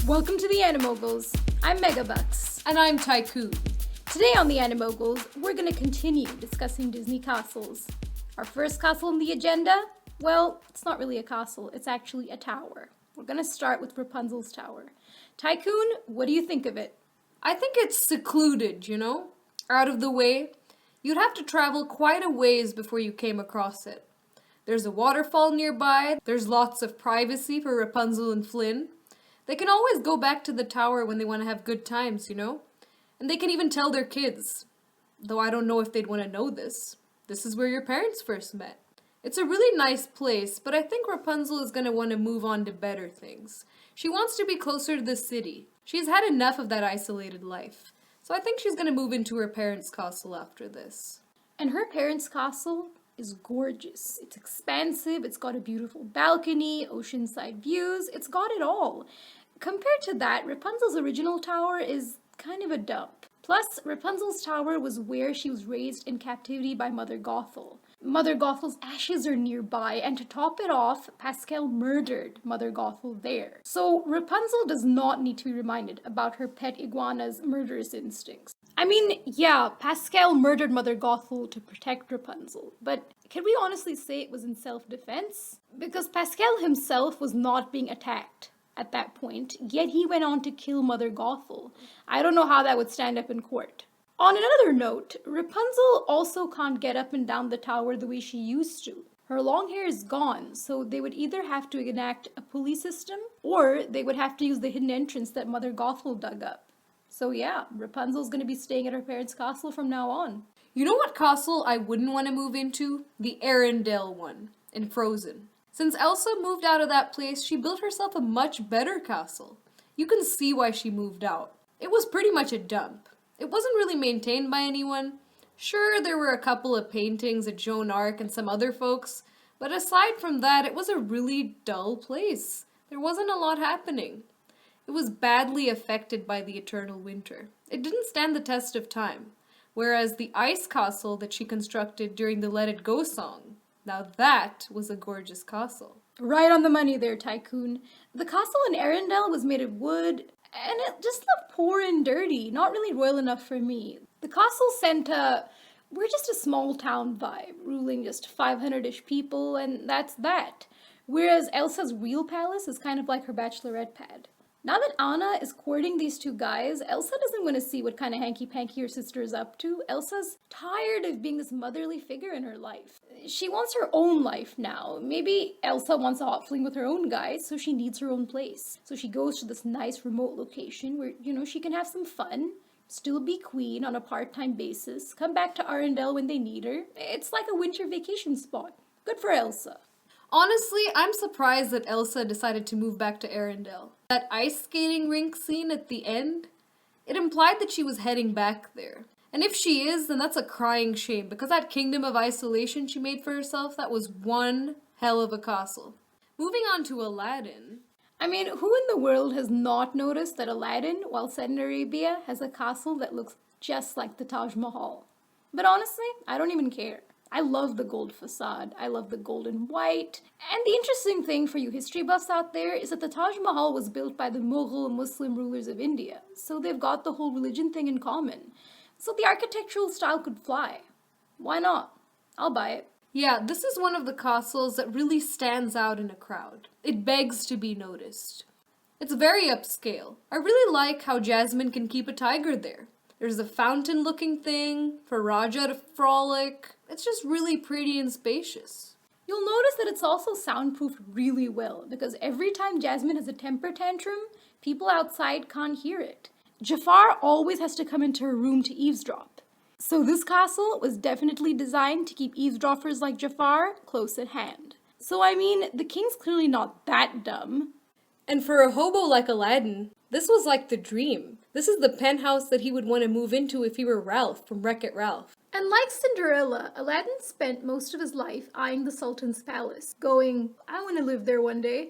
Welcome to the AniMoguls. I'm Megabucks. And I'm Tycoon. Today on the AniMoguls, we're going to continue discussing Disney castles. Our first castle on the agenda? Well, it's not really a castle, it's actually a tower. We're going to start with Rapunzel's tower. Tycoon, what do you think of it? I think it's secluded, out of the way. You'd have to travel quite a ways before you came across it. There's a waterfall nearby, there's lots of privacy for Rapunzel and Flynn. They can always go back to the tower when they want to have good times, And they can even tell their kids. Though I don't know if they'd want to know this. This is where your parents first met. It's a really nice place, but I think Rapunzel is going to want to move on to better things. She wants to be closer to the city. She's had enough of that isolated life. So I think she's going to move into her parents' castle after this. And her parents' castle is gorgeous. It's expansive, it's got a beautiful balcony, oceanside views, it's got it all. Compared to that, Rapunzel's original tower is kind of a dump. Plus, Rapunzel's tower was where she was raised in captivity by Mother Gothel. Mother Gothel's ashes are nearby, and to top it off, Pascal murdered Mother Gothel there. So Rapunzel does not need to be reminded about her pet iguana's murderous instincts. I mean, yeah, Pascal murdered Mother Gothel to protect Rapunzel, but can we honestly say it was in self-defense? Because Pascal himself was not being attacked at that point, yet he went on to kill Mother Gothel. I don't know how that would stand up in court. On another note, Rapunzel also can't get up and down the tower the way she used to. Her long hair is gone, so they would either have to enact a pulley system, or they would have to use the hidden entrance that Mother Gothel dug up. So yeah, Rapunzel's gonna be staying at her parents' castle from now on. You know what castle I wouldn't want to move into? The Arendelle one, in Frozen. Since Elsa moved out of that place, she built herself a much better castle. You can see why she moved out. It was pretty much a dump. It wasn't really maintained by anyone. Sure, there were a couple of paintings of Joan Arc and some other folks, but aside from that, it was a really dull place. There wasn't a lot happening. It was badly affected by the eternal winter. It didn't stand the test of time, whereas the ice castle that she constructed during the Let It Go song, now that was a gorgeous castle. Right on the money there, Tycoon. The castle in Arendelle was made of wood, and it just looked poor and dirty, not really royal enough for me. The castle sent we're just a small town vibe, ruling just 500-ish people, and that's that. Whereas Elsa's real palace is kind of like her bachelorette pad. Now that Anna is courting these two guys, Elsa doesn't want to see what kind of hanky-panky her sister is up to. Elsa's tired of being this motherly figure in her life. She wants her own life now. Maybe Elsa wants a hot fling with her own guys, so she needs her own place. So she goes to this nice remote location where, she can have some fun, still be queen on a part-time basis, come back to Arendelle when they need her. It's like a winter vacation spot. Good for Elsa. Honestly, I'm surprised that Elsa decided to move back to Arendelle. That ice skating rink scene at the end, it implied that she was heading back there. And if she is, then that's a crying shame, because that kingdom of isolation she made for herself, that was one hell of a castle. Moving on to Aladdin. I mean, who in the world has not noticed that Aladdin, while set in Arabia, has a castle that looks just like the Taj Mahal? But honestly, I don't even care. I love the gold facade, I love the gold and white. And the interesting thing for you history buffs out there is that the Taj Mahal was built by the Mughal Muslim rulers of India, so they've got the whole religion thing in common. So the architectural style could fly. Why not? I'll buy it. Yeah, this is one of the castles that really stands out in a crowd. It begs to be noticed. It's very upscale. I really like how Jasmine can keep a tiger there. There's a fountain-looking thing for Raja to frolic. It's just really pretty and spacious. You'll notice that it's also soundproofed really well, because every time Jasmine has a temper tantrum, people outside can't hear it. Jafar always has to come into her room to eavesdrop. So this castle was definitely designed to keep eavesdroppers like Jafar close at hand. So I mean, the king's clearly not that dumb. And for a hobo like Aladdin, this was like the dream. This is the penthouse that he would want to move into if he were Ralph from Wreck-It Ralph. And like Cinderella, Aladdin spent most of his life eyeing the Sultan's palace, going, I want to live there one day.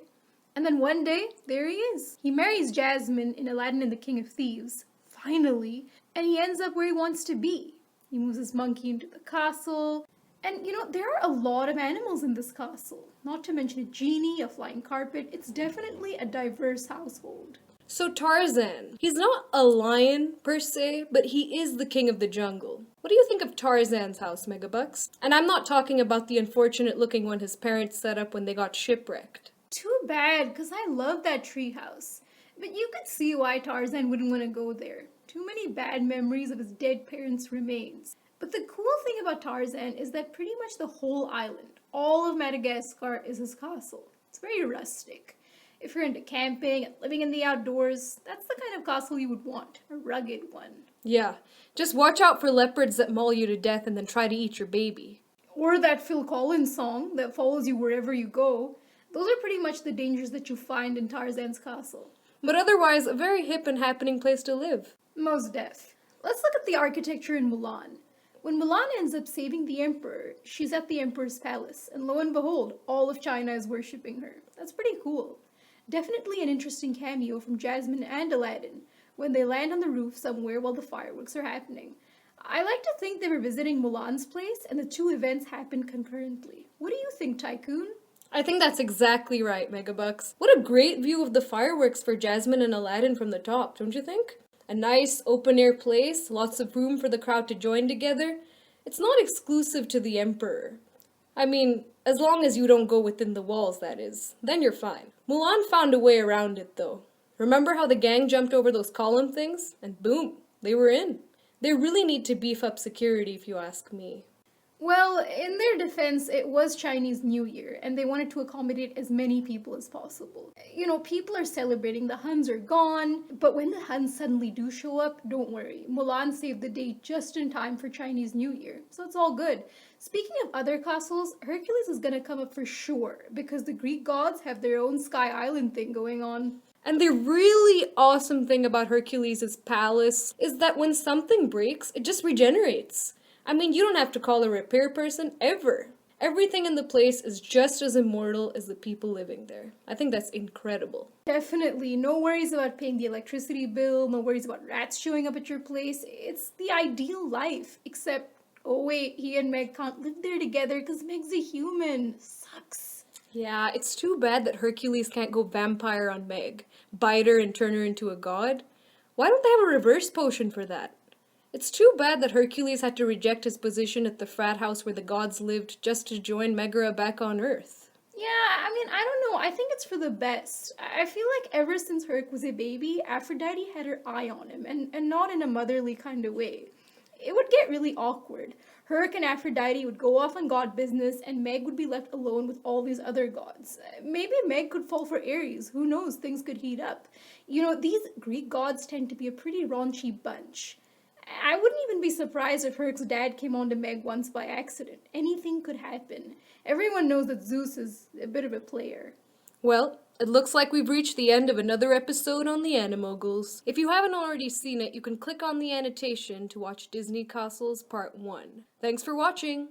And then one day, there he is. He marries Jasmine in Aladdin and the King of Thieves, finally, and he ends up where he wants to be. He moves his monkey into the castle, and there are a lot of animals in this castle, not to mention a genie, a flying carpet. It's definitely a diverse household. So Tarzan, he's not a lion per se, but he is the king of the jungle. What do you think of Tarzan's house, Megabucks? And I'm not talking about the unfortunate looking one his parents set up when they got shipwrecked. Too bad, because I love that treehouse. But you could see why Tarzan wouldn't want to go there. Too many bad memories of his dead parents' remains. But the cool thing about Tarzan is that pretty much the whole island, all of Madagascar, is his castle. It's very rustic. If you're into camping and living in the outdoors, that's the kind of castle you would want, a rugged one. Yeah, just watch out for leopards that maul you to death and then try to eat your baby. Or that Phil Collins song that follows you wherever you go. Those are pretty much the dangers that you find in Tarzan's castle. But otherwise, a very hip and happening place to live. Most deaf. Let's look at the architecture in Mulan. When Mulan ends up saving the emperor, she's at the emperor's palace, and lo and behold, all of China is worshipping her. That's pretty cool. Definitely an interesting cameo from Jasmine and Aladdin when they land on the roof somewhere while the fireworks are happening. I like to think they were visiting Mulan's place and the two events happened concurrently. What do you think, Tycoon? I think that's exactly right, Megabucks. What a great view of the fireworks for Jasmine and Aladdin from the top, don't you think? A nice open-air place, lots of room for the crowd to join together. It's not exclusive to the Emperor. I mean, as long as you don't go within the walls, that is. Then you're fine. Mulan found a way around it, though. Remember how the gang jumped over those column things? And boom, they were in. They really need to beef up security, if you ask me. Well, in their defense, it was Chinese New Year, and they wanted to accommodate as many people as possible. You know, people are celebrating, the Huns are gone, but when the Huns suddenly do show up, don't worry. Mulan saved the day just in time for Chinese New Year, so it's all good. Speaking of other castles, Hercules is gonna come up for sure, because the Greek gods have their own Sky Island thing going on. And the really awesome thing about Hercules' palace is that when something breaks, it just regenerates. I mean, you don't have to call a repair person ever. Everything in the place is just as immortal as the people living there. I think that's incredible. Definitely. No worries about paying the electricity bill, no worries about rats showing up at your place. It's the ideal life. Except, oh wait, he and Meg can't live there together because Meg's a human. Sucks. Yeah, it's too bad that Hercules can't go vampire on Meg, bite her and turn her into a god. Why don't they have a reverse potion for that? It's too bad that Hercules had to reject his position at the frat house where the gods lived just to join Megara back on Earth. Yeah, I mean, I don't know. I think it's for the best. I feel like ever since Herc was a baby, Aphrodite had her eye on him, and not in a motherly kind of way. It would get really awkward. Herc and Aphrodite would go off on god business, and Meg would be left alone with all these other gods. Maybe Meg could fall for Ares. Who knows? Things could heat up. You know, these Greek gods tend to be a pretty raunchy bunch. I wouldn't even be surprised if Herc's dad came on to Meg once by accident. Anything could happen. Everyone knows that Zeus is a bit of a player. Well, it looks like we've reached the end of another episode on the AniMoguls. If you haven't already seen it, you can click on the annotation to watch Disney Castles Part 1. Thanks for watching!